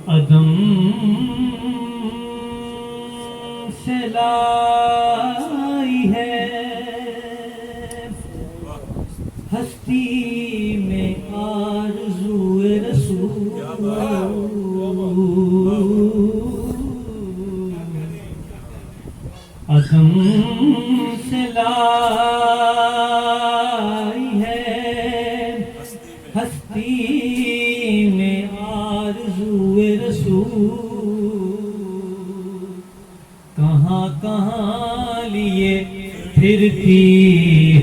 عدم سے لائی ہے ہستی میں آرزو رسول عدم سے لائی ہے ہستی میں آرزو رسول کہاں کہاں لیے پھرتی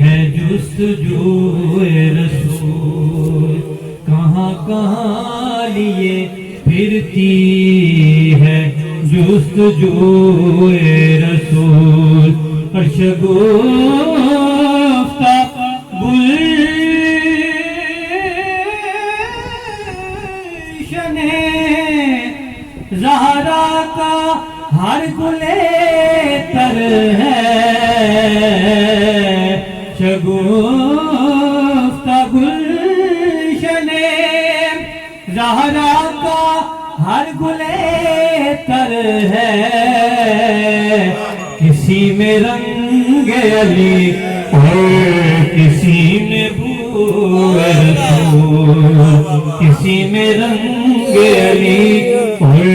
ہے جستجو رسول کہاں کہاں لیے پھرتی ہے جستجو رسول عرش گفتہ گلشن زہرا کا ہر گلے تر ہے شگفتہ گلشن زہرا کا ہر گلے تر ہے کسی میں رنگ علی اور کسی میں بو رسول کسی میں رنگ علی اور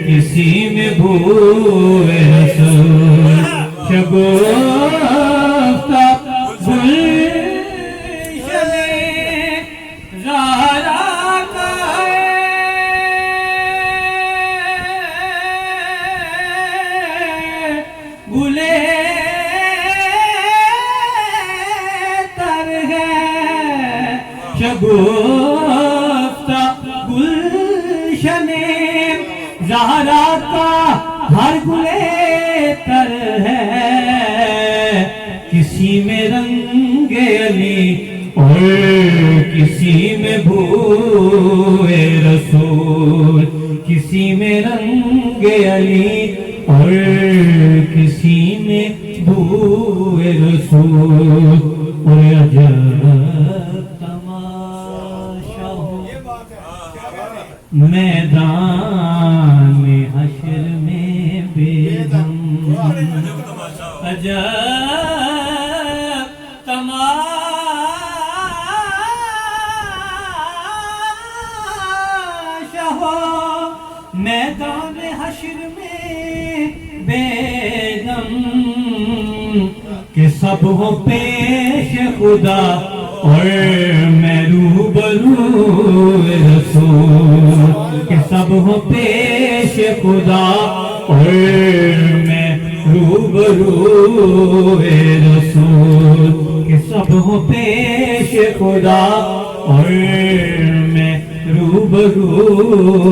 کسی میں بو رسول شگفتہ گلشن زہرا کا گلے تر ہے شگفتہ گلشن زہرا کا ہر گلے تر ہے کسی میں رنگ علی اور کسی میں بو رسول کسی میں رنگ علی اور کسی میں بو رسول اور عجب تماشا ہو میدان حشر میں بے دم عجب تماشا ہو میدان حشر میں بے دم کہ سب ہو پیش خدا اور میں روبرو رسول کہ سب ہو پیش خدا اور میں روبرو رسول کہ سب ہو پیش خدا اور میں روبرو